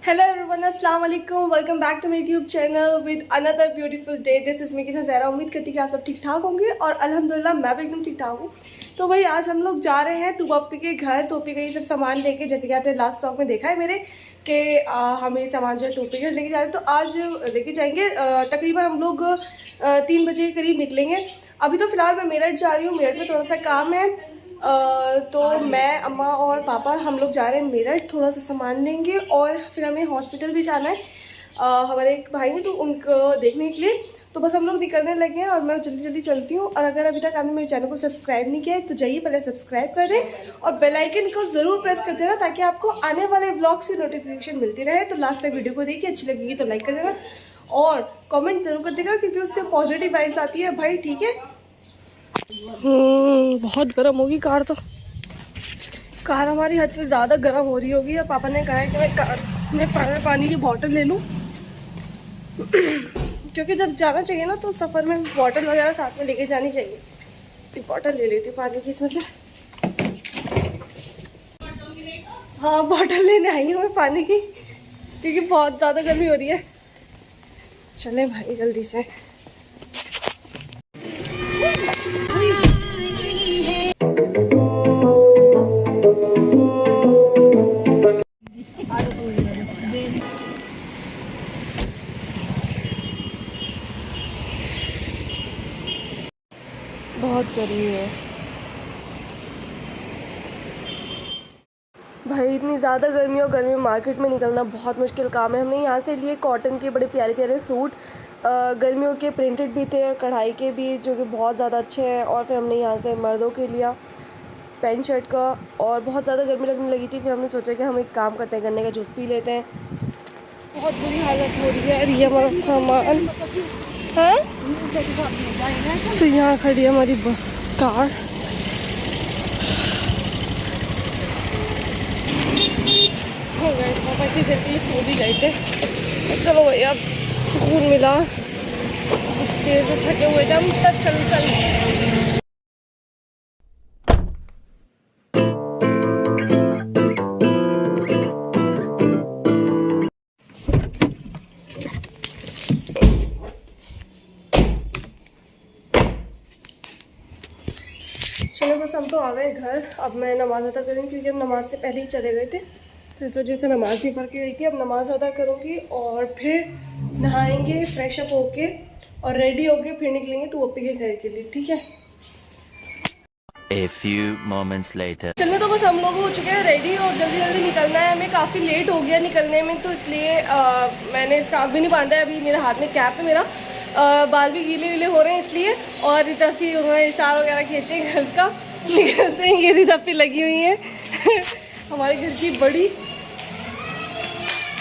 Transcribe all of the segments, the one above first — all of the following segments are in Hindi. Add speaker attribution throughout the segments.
Speaker 1: Hello everyone, अस्सलाम वालेकुम, welcome back to my YouTube channel with another beautiful day. This is me के साथ ज़हरा। उम्मीद करती कि आप सब ठीक ठाक होंगे और अल्हम्दुलिल्लाह मैं भी एकदम ठीक ठाक हूँ। तो भाई आज हम लोग जा रहे हैं तोपी के घर। तोपी का ये सब सामान लेके, जैसे कि आपने लास्ट व्लॉग में देखा है मेरे कि हमें सामान जो है तोपी के घर लेके जा रहे हैं। तो आज लेके जाएंगे। तकरीबन हम लोग 3 बजे के करीब निकलेंगे। अभी तो फ़िलहाल मैं मेरठ जा रही हूँ, मेरठ में थोड़ा सा काम है। तो मैं, अम्मा और पापा हम लोग जा रहे हैं मेरठ, थोड़ा सा सामान लेंगे और फिर हमें हॉस्पिटल भी जाना है। हमारे एक भाई हैं तो उनको देखने के लिए। तो बस हम लोग निकलने लगे हैं और मैं जल्दी जल्दी चलती हूँ। और अगर अभी तक आपने मेरे चैनल को सब्सक्राइब नहीं किया है तो जाइए पहले सब्सक्राइब कर दें और बेल आइकन को ज़रूर प्रेस कर देना ताकि आपको आने वाले व्लॉग्स की नोटिफिकेशन मिलती रहे। तो लास्ट तक वीडियो को देखिए, अच्छी लगेगी तो लाइक कर देना और कमेंट ज़रूर कर देगा क्योंकि उससे पॉजिटिव वाइब्स आती है भाई, ठीक है। बहुत गर्म होगी कार। तो कार हमारी हद से ज़्यादा गर्म हो रही होगी। और पापा ने कहा है कि मैं कार में पानी की बोतल ले लूँ क्योंकि जब जाना चाहिए ना तो सफ़र में बोतल वगैरह साथ में लेके जानी चाहिए। एक बोतल ले लेती हूँ पानी की इसमें से। हाँ, बोतल लेने आई हूँ मैं पानी की क्योंकि बहुत ज़्यादा गर्मी हो रही है। चले भाई जल्दी से। बहुत गर्मी है भाई, इतनी ज़्यादा गर्मी और गर्मी में मार्केट में निकलना बहुत मुश्किल काम है। हमने यहाँ से लिए कॉटन के बड़े प्यारे प्यारे सूट, गर्मियों के प्रिंटेड भी थे और कढ़ाई के भी, जो कि बहुत ज़्यादा अच्छे हैं। और फिर हमने यहाँ से मर्दों के लिया पैंट शर्ट का। और बहुत ज़्यादा गर्मी लगने लगी थी, फिर हमने सोचा कि हम एक काम करते हैं, गन्ने का जूस पी लेते हैं। बहुत बुरी हालत हो रही है। ये हमारा सामान है तो यहाँ खड़ी है हमारी कार। हो गए पापा की देर के लिए सो भी गए थे। चलो भाई अब सुकून मिला, देर से थके हुए थे हम। तक चल चलो बस हम तो आ गए घर। अब मैं नमाज़ अदा करूँगी क्योंकि हम नमाज़ से पहले ही चले गए थे, तो इस वजह से नमाज़ भी पढ़ के गई थी। अब नमाज़ अदा करूँगी और फिर नहाएंगे, फ्रेश अप होके और रेडी होके फिर निकलेंगे तोपी के घर के लिए, ठीक है।
Speaker 2: A few moments later.
Speaker 1: चलो तो बस हम लोग हो चुके हैं रेडी और जल्दी जल्दी निकलना है हमें। काफ़ी लेट हो गया निकलने में, तो इसलिए मैंने स्कार्फ भी नहीं बांधा है। अभी मेरे हाथ में कैप है, मेरा बाल भी गीले वीले हो रहे हैं इसलिए। और रितफी उन्होंने इशार वगैरह खींचे घर का, निकलते हैं। ये रितफी लगी हुई है हमारे घर की बड़ी।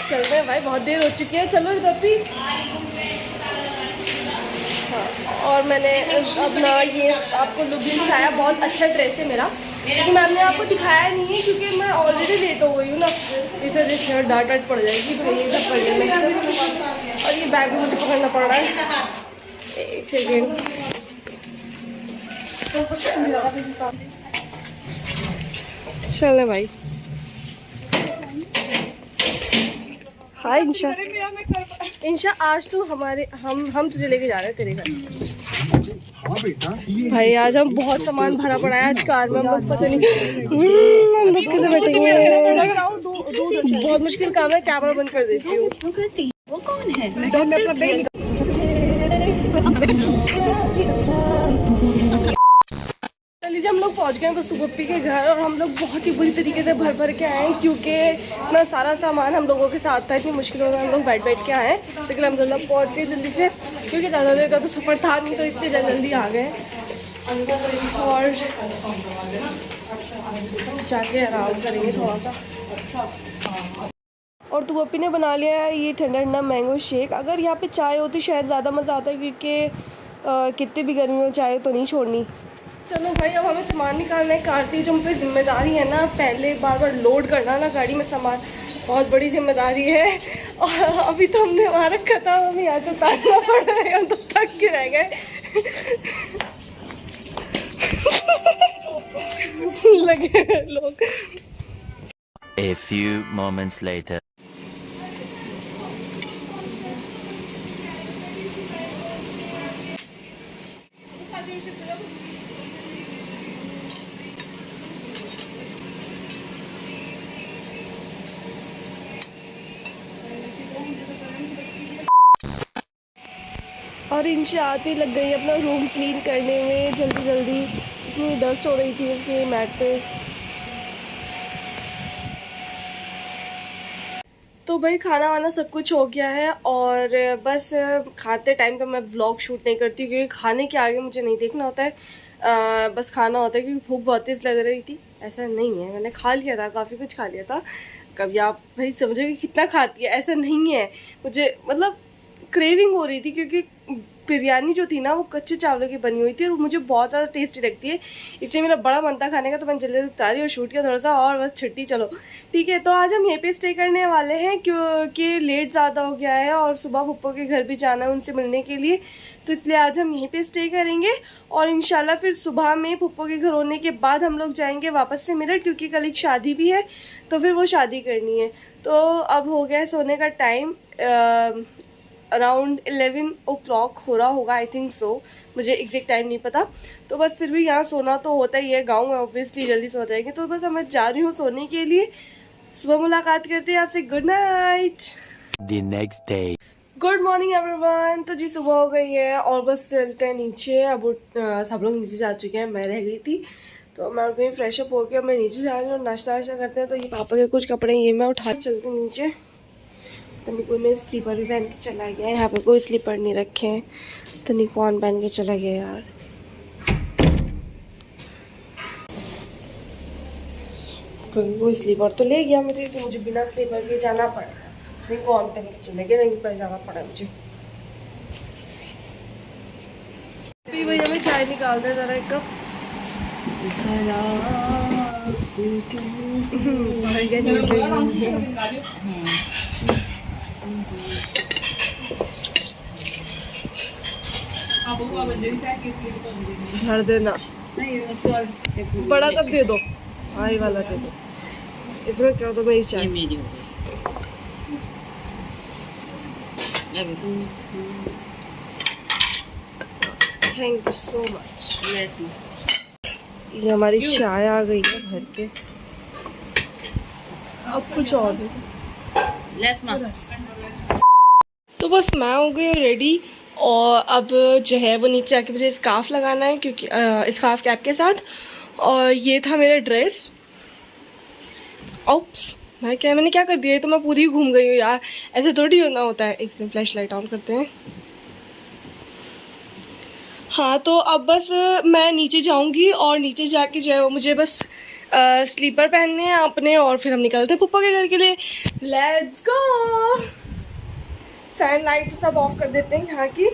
Speaker 1: चल रहे हैं भाई, बहुत देर हो चुकी है। चलो रितफी। हाँ, और मैंने अपना ये आपको लुक भी दिखाया। बहुत अच्छा ड्रेस है मेरा, लेकिन मैंने आपको दिखाया नहीं है क्योंकि मैं ऑलरेडी लेट हो गई हूँ ना। इस वजह से डांट डांट पड़ जाएगी भाई ये सब करने में। और ये बैग भी मुझे पकड़ना पड़ रहा है। एक सेकेंड। चले भाई। हाँ इंशा आज तो हम तुझे लेके जा रहे हैं तेरे घर। भाई आज हम बहुत सामान भरा पड़ा है आज कार में। हम लोग पता नहीं हम लोग कैसे बैठेंगे, बहुत मुश्किल काम है। कैमरा बंद कर देती हूँ। वो कौन है? लीजिए हम लोग पहुंच गए हैं बस तोपी के घर। और हम लोग बहुत ही बुरी तरीके से भर भर के आए हैं क्योंकि इतना सारा सामान हम लोगों के साथ था। इतनी मुश्किलों में हम लोग बैठ के आए हैं, लेकिन अल्हम्दुलिल्लाह पहुंच गए जल्दी से क्योंकि ज़्यादा देर का तो सफ़र था नहीं, तो इसलिए जल्दी आ गए और जाके आराम करेंगे थोड़ा सा। और तोपी ने बना लिया है ये ठंडा ठंडा मैंगो शेक। अगर यहाँ पे चाय होती शायद ज़्यादा मज़ा आता है क्योंकि कितनी भी गर्मी हो चाय तो नहीं छोड़नी। चलो भाई अब हमें सामान निकालना है कार से। जो हम पे जिम्मेदारी है ना, पहले बार बार लोड करना ना गाड़ी में सामान, बहुत बड़ी जिम्मेदारी है। और अभी तो हमने वहाँ रखा था, हमें यहाँ से उतारना पड़ रहा है। हम तो थक के रह गए लगे लोग।
Speaker 2: A few moments later.
Speaker 1: और इंशा आती लग गई अपना रूम क्लीन करने में जल्दी जल्दी। इतनी डस्ट हो रही थी इसके मैट पे। तो भाई खाना वाना सब कुछ हो गया है और बस खाते टाइम तो मैं व्लॉग शूट नहीं करती क्योंकि खाने के आगे मुझे नहीं देखना होता है। बस खाना होता है क्योंकि भूख बहुत तेज़ लग रही थी। ऐसा नहीं है, मैंने खा लिया था, काफ़ी कुछ खा लिया था। कभी आप भाई समझोगे कितना खाती है, ऐसा नहीं है। मुझे मतलब क्रेविंग हो रही थी क्योंकि बिरयानी जो थी ना वो कच्चे चावलों की बनी हुई थी और मुझे बहुत ज़्यादा टेस्टी लगती है, इसलिए मेरा बड़ा मन था खाने का। तो मैंने जल्दी जल्दी उतारी और शूट किया थोड़ा सा और बस छुट्टी। चलो ठीक है, तो आज हम यहीं पे स्टे करने वाले हैं क्योंकि लेट ज़्यादा हो गया है और सुबह पप्पो के घर भी जाना है उनसे मिलने के लिए, तो इसलिए आज हम यहीं पे स्टे करेंगे। और इंशाल्लाह फिर सुबह में पप्पो के घर होने के बाद हम लोग जाएंगे वापस से मेरठ क्योंकि कल एक शादी भी है, तो फिर वो शादी करनी है। तो अब हो गया है सोने का टाइम, अराउंड 11 o'clock हो रहा होगा, आई थिंक सो, मुझे एग्जैक्ट टाइम नहीं पता। तो बस फिर भी यहाँ सोना तो होता ही है, गाँव में ऑब्वियसली जल्दी सो जाएंगे। तो बस मैं जा रही हूँ सोने के लिए। सुबह मुलाकात करते हैं आपसे। Good night.
Speaker 2: The next day.
Speaker 1: Good morning everyone. तो जी सुबह हो गई है और बस चलते हैं नीचे। अब सब लोग नीचे जा चुके हैं, मैं रह गई थी तो मैं उठ गई फ्रेश अप होकर। मैं नीचे जा रही हूँ, नाश्ता वाश्ता करते हैं। तो ये पापा के कुछ कपड़े ये मैं उठा चलती हूँ नीचे। तनी कोई मेरे स्लीपर भी पहन के चला गया है, यहाँ पे कोई स्लीपर नहीं रखे हैं। तनी कौन पहन के चला गया यार। कोई स्लीपर तो ले गया मुझे, तो मुझे बिना स्लीपर के जाना पड़ा। नहीं कौन पहन के चले गया, नहीं पर जाना पड़ा मुझे। भैया मैं चाय निकाल दे जरा एक कप। भर देना, बड़ा कप दे दो, आई वाला दे दो। इसमें क्या, तो मेरी चाय मेरी हो गई। Thank you so much. ये हमारी चाय आ गई है भर के। अब कुछ और दो। तो बस मैं हो गई रेडी और अब जो है वो नीचे आके मुझे स्कार्फ लगाना है क्योंकि स्कार्फ कैप के साथ। और ये था मेरा ड्रेस। ओप्स, मैंने क्या कर दिया, ये तो मैं पूरी घूम गई हूँ यार, ऐसे थोड़ी होना होता है। एक सेकंड, फ्लैश लाइट ऑन करते हैं। हाँ तो अब बस मैं नीचे जाऊंगी और नीचे जाके जो है वो मुझे बस स्लीपर पहनने हैं अपने और फिर हम निकलते हैं पप्पा के घर के लिए। Let's go. फैन लाइट सब ऑफ कर देते हैं यहाँ की।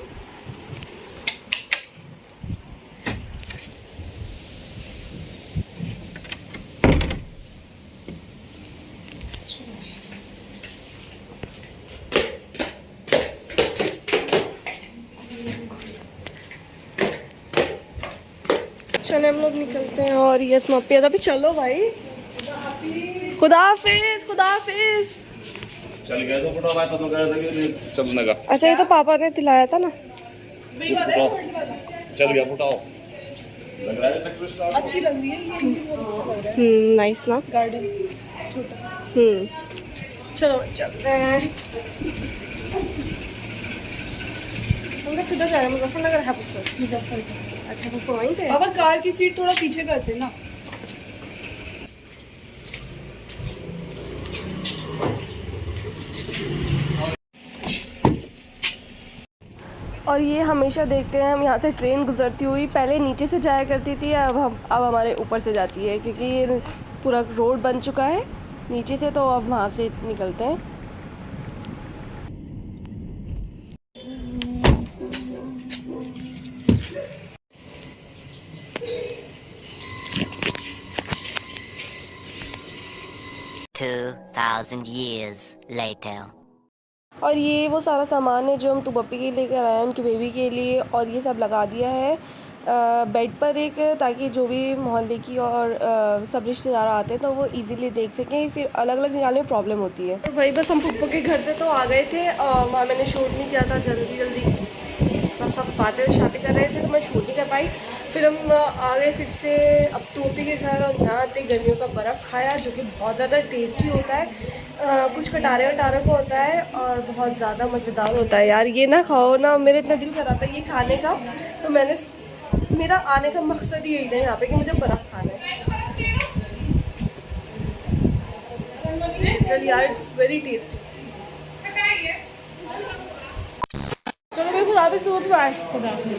Speaker 1: चले हम लोग निकलते हैं। और यस मप्पी अभी चलो भाई। खुदा हाफिज, खुदा हाफिज।
Speaker 3: चल गया तो फुटा बात तो कर रहा था चलने का।
Speaker 1: अच्छा ये तो पापा ने दिलाया था ना।
Speaker 3: चल गया फुटाओ। लग रहा है ट्रैक्टर स्टार्ट
Speaker 1: अच्छी लग रही है ये, बहुत अच्छा लग रहा है। नाइस ना गार्डन छोटा। चलो चलते हैं। हम लोग किधर जा रहे हैं? मुजफ्फरनगर है पुप्पो? मुजफ्फरनगर। अच्छा पुप्पो वहीं पे।
Speaker 4: अब कार की सीट थोड़ा पीछे करते ना।
Speaker 1: और ये हमेशा देखते हैं हम यहाँ से ट्रेन गुजरती हुई, पहले नीचे से जाया करती थी, अब हमारे ऊपर से जाती है क्योंकि ये पूरा रोड बन चुका है नीचे से, तो अब वहाँ से निकलते हैं।
Speaker 5: $2,000 years later.
Speaker 1: और ये वो सारा सामान है जो हम तुबप्पी के लेकर आए हैं उनकी बेबी के लिए, और ये सब लगा दिया है बेड पर एक, ताकि जो भी मोहल्ले की और सब रिश्तेदार आते हैं तो वो इजीली देख सकें, फिर अलग अलग निकालने में प्रॉब्लम होती है। तो भाई बस हम पुप्पो के घर से तो आ गए थे और वहाँ मैंने शूट नहीं किया था, जल्दी जल्दी बस सब बातें शादी कर रहे थे तो मैं शूट नहीं कर पाई। फिर हम आ गए फिर से अब तोपी के घर और यहाँ आते गर्मियों का बर्फ़ खाया जो कि बहुत ज़्यादा टेस्टी होता है। कुछ कटारे वटारे को होता है और बहुत ज़्यादा मज़ेदार होता है यार। ये ना खाओ ना, मेरे इतना दिल कर रहा था ये खाने का, तो मेरा आने का मकसद ही यही था यहाँ पे कि मुझे बर्फ़ खाना है। चल यार, इट्स वेरी टेस्टी। चलो भाई, खुदा हाफिज़, सुबह बाय। खुदा हाफिज़।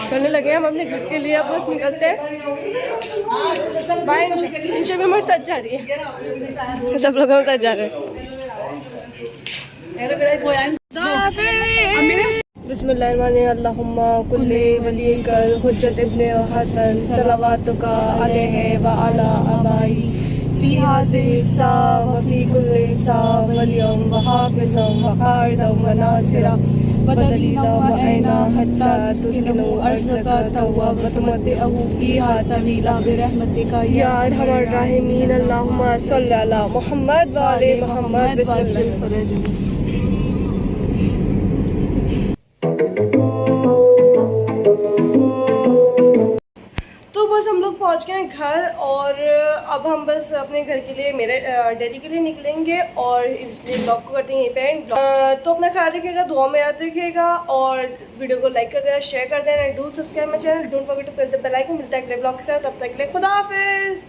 Speaker 1: चलने लगे हम अपने घर के लिए, अब बस निकलते हैं। बाय। नीचे में मर सज जा रही है, सब लोग हम सज जा रहे हैं। बिस्मिल्लाहिर्रहमानिर्रहीम। अल्लाहुम्मा कुल्ली वलीकल हुज्जत इब्ने हसन सलवातुका अलैहि व अला अबाई फी हाज़िहि सा व फी कुल्ली सा वलियम व हाफ़िज़म व क़ाइदम व नासिरा व दलीला व ऐना हत्ता तुस्किनु अर्ज़का तव्वाब व तुमतिअहु फ़ीहा तवीला बिरहमतिका या अरहमर राहिमीन। अल्लाहुम्मा सल्लि अला मुहम्मद व आले मुहम्मद। बिस्मिल्लाह। तो बस हम लोग पहुंच गए हैं घर और अब हम बस अपने घर के लिए, मेरे डैडी के लिए निकलेंगे और इसलिए ब्लॉग को करते हैं यहीं पे एंड। तो अपना ख्याल रखिएगा, दुआ में याद रखिएगा और वीडियो को लाइक कर देना, शेयर कर देना, do subscribe my channel, don't forget to press the bell icon. मिलता है अगले ब्लॉग के साथ, तब तक के लिए खुदा हाफिज़।